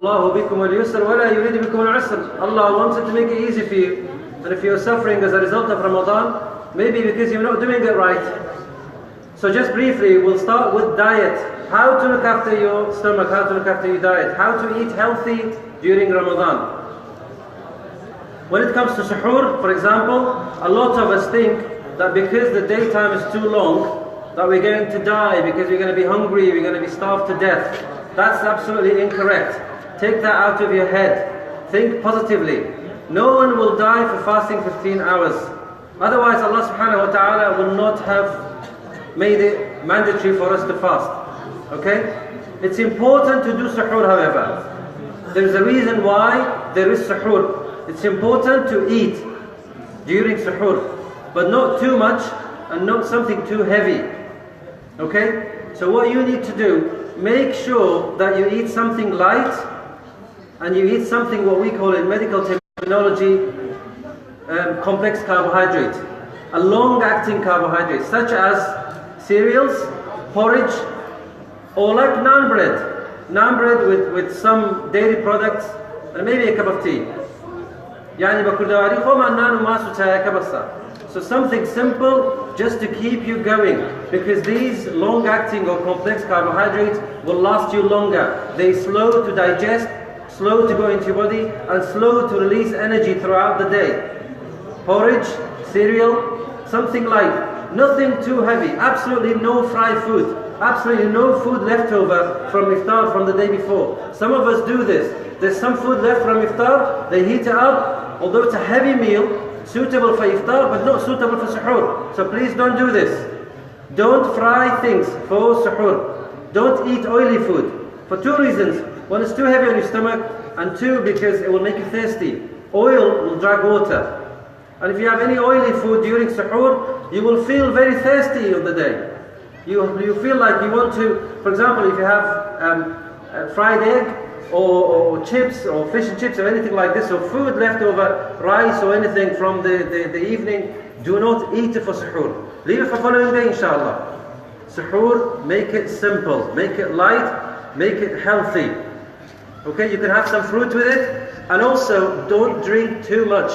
Allah wanted to make it easy for you. And if you're suffering as a result of Ramadan, maybe because you're not doing it right. So just briefly, we'll start with diet. How to look after your stomach, how to look after your diet, how to eat healthy during Ramadan. When it comes to suhoor, for example, a lot of us think that because the daytime is too long, that we're going to die, because we're going to be hungry, we're going to be starved to death. That's absolutely incorrect. Take that out of your head. Think positively. No one will die for fasting 15 hours. Otherwise, Allah subhanahu wa ta'ala will not have made it mandatory for us to fast. Okay? It's important to do suhoor, however. There's a reason why there is suhoor. It's important to eat during suhoor, but not too much and not something too heavy. Okay? So what you need to do, make sure that you eat something light and you eat something what we call in medical terminology complex carbohydrate, a long-acting carbohydrate, such as cereals, porridge, or like naan bread with some dairy products and maybe a cup of tea. So something simple just to keep you going, because these long-acting or complex carbohydrates will last you longer. They slow to digest, slow to go into your body, and slow to release energy throughout the day. Porridge, cereal, something light, nothing too heavy, absolutely no fried food, absolutely no food left over from iftar from the day before. Some of us do this. There's some food left from iftar, they heat it up, although it's a heavy meal, suitable for iftar but not suitable for suhoor. So please don't do this. Don't fry things for suhoor. Don't eat oily food. For two reasons. One, it's too heavy on your stomach, and two, because it will make you thirsty. Oil will drag water. And if you have any oily food during suhoor, you will feel very thirsty on the day. You feel like you want to, for example, if you have fried egg, or chips, or fish and chips, or anything like this, or food left over, rice or anything from the evening, do not eat it for suhoor. Leave it for following day, inshallah. Suhoor, make it simple, make it light, make it healthy. Okay, you can have some fruit with it, and also don't drink too much.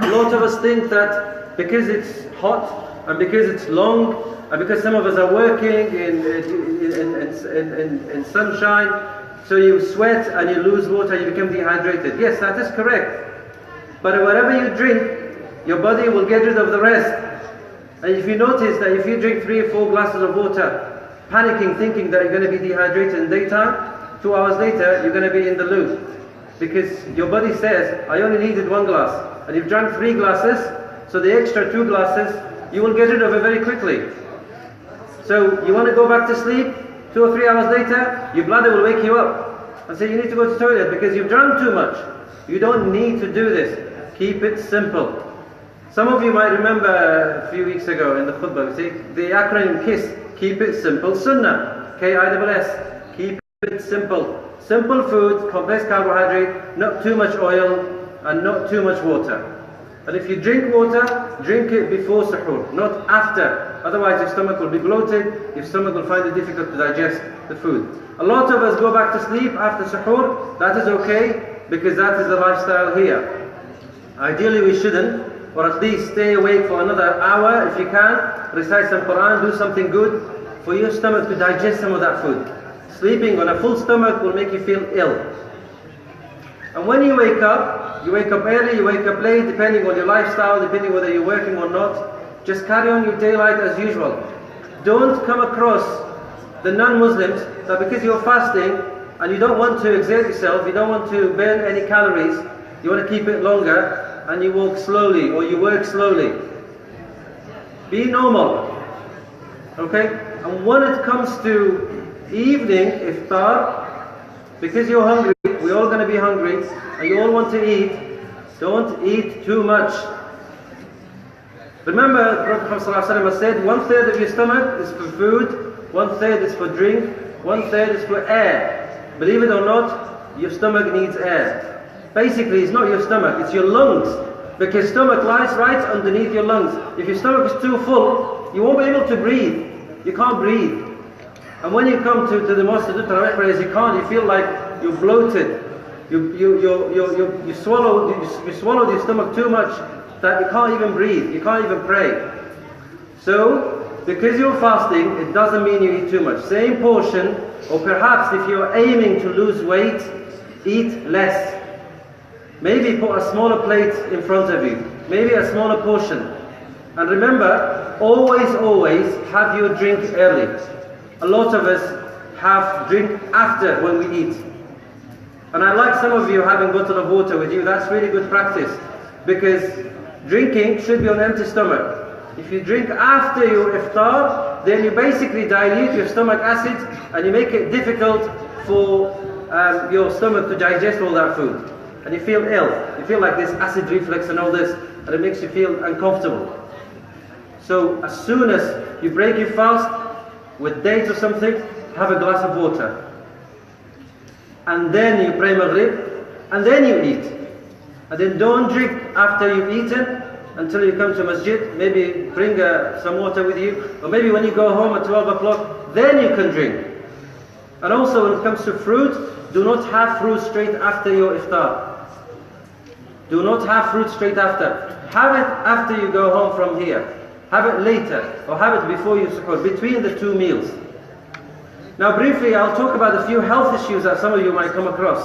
A lot of us think that because it's hot, and because it's long, and because some of us are working in sunshine, so you sweat and you lose water, you become dehydrated. Yes, that is correct. But whatever you drink, your body will get rid of the rest. And if you notice that if you drink 3 or 4 glasses of water, panicking, thinking that you're going to be dehydrated in daytime, 2 hours later, you're going to be in the loo. Because your body says, I only needed 1 glass. And you've drunk 3 glasses, so the extra 2 glasses, you will get rid of it very quickly. So you want to go back to sleep, 2 or 3 hours later, your bladder will wake you up and say you need to go to the toilet because you've drunk too much. You don't need to do this. Keep it simple. Some of you might remember a few weeks ago in the khutbah, see, the acronym KISS, keep it simple, sunnah, K-I-S-S, keep it simple. Simple food, complex carbohydrate, not too much oil, and not too much water. And if you drink water, drink it before suhoor, not after. Otherwise your stomach will be bloated, your stomach will find it difficult to digest the food. A lot of us go back to sleep after suhoor. That is okay, because that is the lifestyle here. Ideally we shouldn't, or at least stay awake for another hour if you can, recite some Quran, do something good for your stomach to digest some of that food. Sleeping on a full stomach will make you feel ill. And when you wake up early, you wake up late, depending on your lifestyle, depending whether you're working or not, just carry on your daylight as usual. Don't come across the non-Muslims that because you're fasting and you don't want to exert yourself, you don't want to burn any calories, you want to keep it longer, and you walk slowly or you work slowly. Be normal. Okay? And when it comes to evening iftar, because you're hungry, we're all going to be hungry, and you all want to eat, don't eat too much. Remember, the Prophet ﷺ has said, 1/3 of your stomach is for food, 1/3 is for drink, 1/3 is for air. Believe it or not, your stomach needs air. Basically, it's not your stomach, it's your lungs. Because stomach lies right underneath your lungs. If your stomach is too full, you won't be able to breathe. You can't breathe. And when you come to the mosque to do Tarawih prayers, you can't, you feel like you're bloated. You swallow your stomach too much that you can't even breathe, you can't even pray. So, because you're fasting, it doesn't mean you eat too much. Same portion, or perhaps if you're aiming to lose weight, eat less. Maybe put a smaller plate in front of you, maybe a smaller portion. And remember, always have your drink early. A lot of us have drink after when we eat. And I like some of you having a bottle of water with you. That's really good practice, because drinking should be on an empty stomach. If you drink after your iftar, then you basically dilute your stomach acid and you make it difficult for your stomach to digest all that food. And you feel ill. You feel like this acid reflux and all this, and it makes you feel uncomfortable. So as soon as you break your fast with dates or something, have a glass of water. And then you pray Maghrib, and then you eat. And then don't drink after you've eaten until you come to masjid. Maybe bring some water with you, or maybe when you go home at 12 o'clock, then you can drink. And also when it comes to fruit, do not have fruit straight after your iftar. Do not have fruit straight after. Have it after you go home from here. Have it later, or have it before you suhoor, between the two meals. Now briefly, I'll talk about a few health issues that some of you might come across.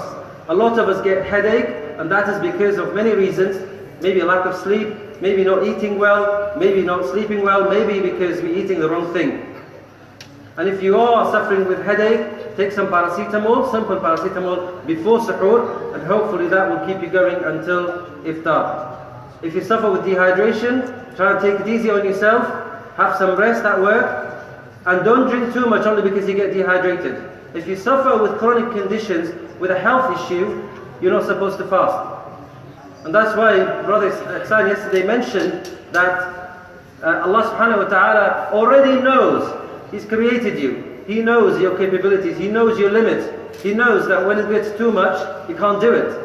A lot of us get headache, and that is because of many reasons. Maybe a lack of sleep, maybe not eating well, maybe not sleeping well, maybe because we're eating the wrong thing. And if you are suffering with headache, take some paracetamol, simple paracetamol, before suhoor, and hopefully that will keep you going until iftar. If you suffer with dehydration, try and take it easy on yourself, have some rest at work, and don't drink too much only because you get dehydrated. If you suffer with chronic conditions, with a health issue, you're not supposed to fast. And that's why Brother Ihsan yesterday mentioned that Allah subhanahu wa ta'ala already knows. He's created you. He knows your capabilities. He knows your limits. He knows that when it gets too much, you can't do it.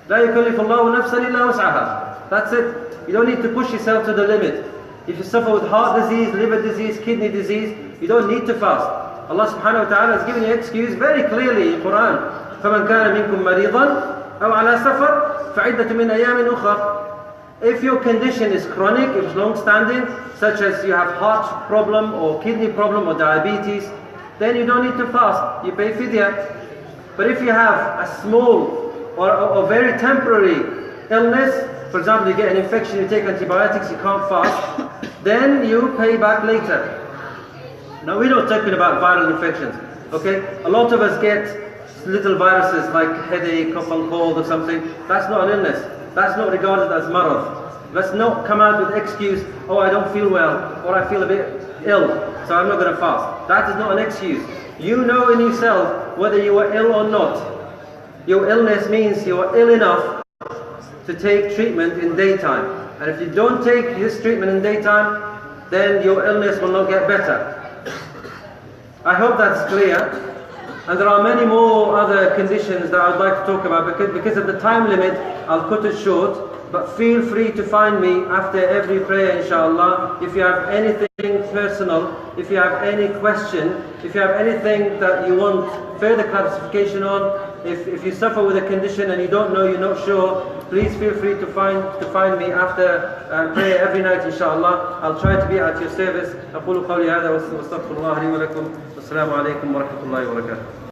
لا يكلف الله نفسا إلا وسعها. That's it. You don't need to push yourself to the limit. If you suffer with heart disease, liver disease, kidney disease, you don't need to fast. Allah subhanahu wa ta'ala has given you excuse very clearly in Quran. فَمَنْ كَانَ مِنْكُمْ مَرِيضًا أَوْ عَلَى سَفَرٍ فَعِدَّةٌ مِنْ أَيَّامٍ أُخَرٍ. If your condition is chronic, if it's long-standing, such as you have heart problem or kidney problem or diabetes, then you don't need to fast. You pay fidya. But if you have a small or very temporary illness, for example, you get an infection, you take antibiotics, you can't fast, then you pay back later. Now we're not talking about viral infections, okay? A lot of us get little viruses like headache, cough and cold or something. That's not an illness. That's not regarded as marad. Let's not come out with excuse, oh I don't feel well, or I feel a bit ill, so I'm not going to fast. That is not an excuse. You know in yourself whether you are ill or not. Your illness means you are ill enough to take treatment in daytime. And if you don't take this treatment in daytime, then your illness will not get better. I hope that's clear. And there are many more other conditions that I'd like to talk about, because of the time limit, I'll cut it short. But feel free to find me after every prayer, inshallah. If you have anything personal, if you have any question, if you have anything that you want further clarification on, if you suffer with a condition and you don't know, you're not sure, please feel free to find me after prayer every night, inshallah. I'll try to be at your service. أقول قولي هذا وأستغفر الله لي ولكم. والسلام عليكم ورحمة الله وبركاته.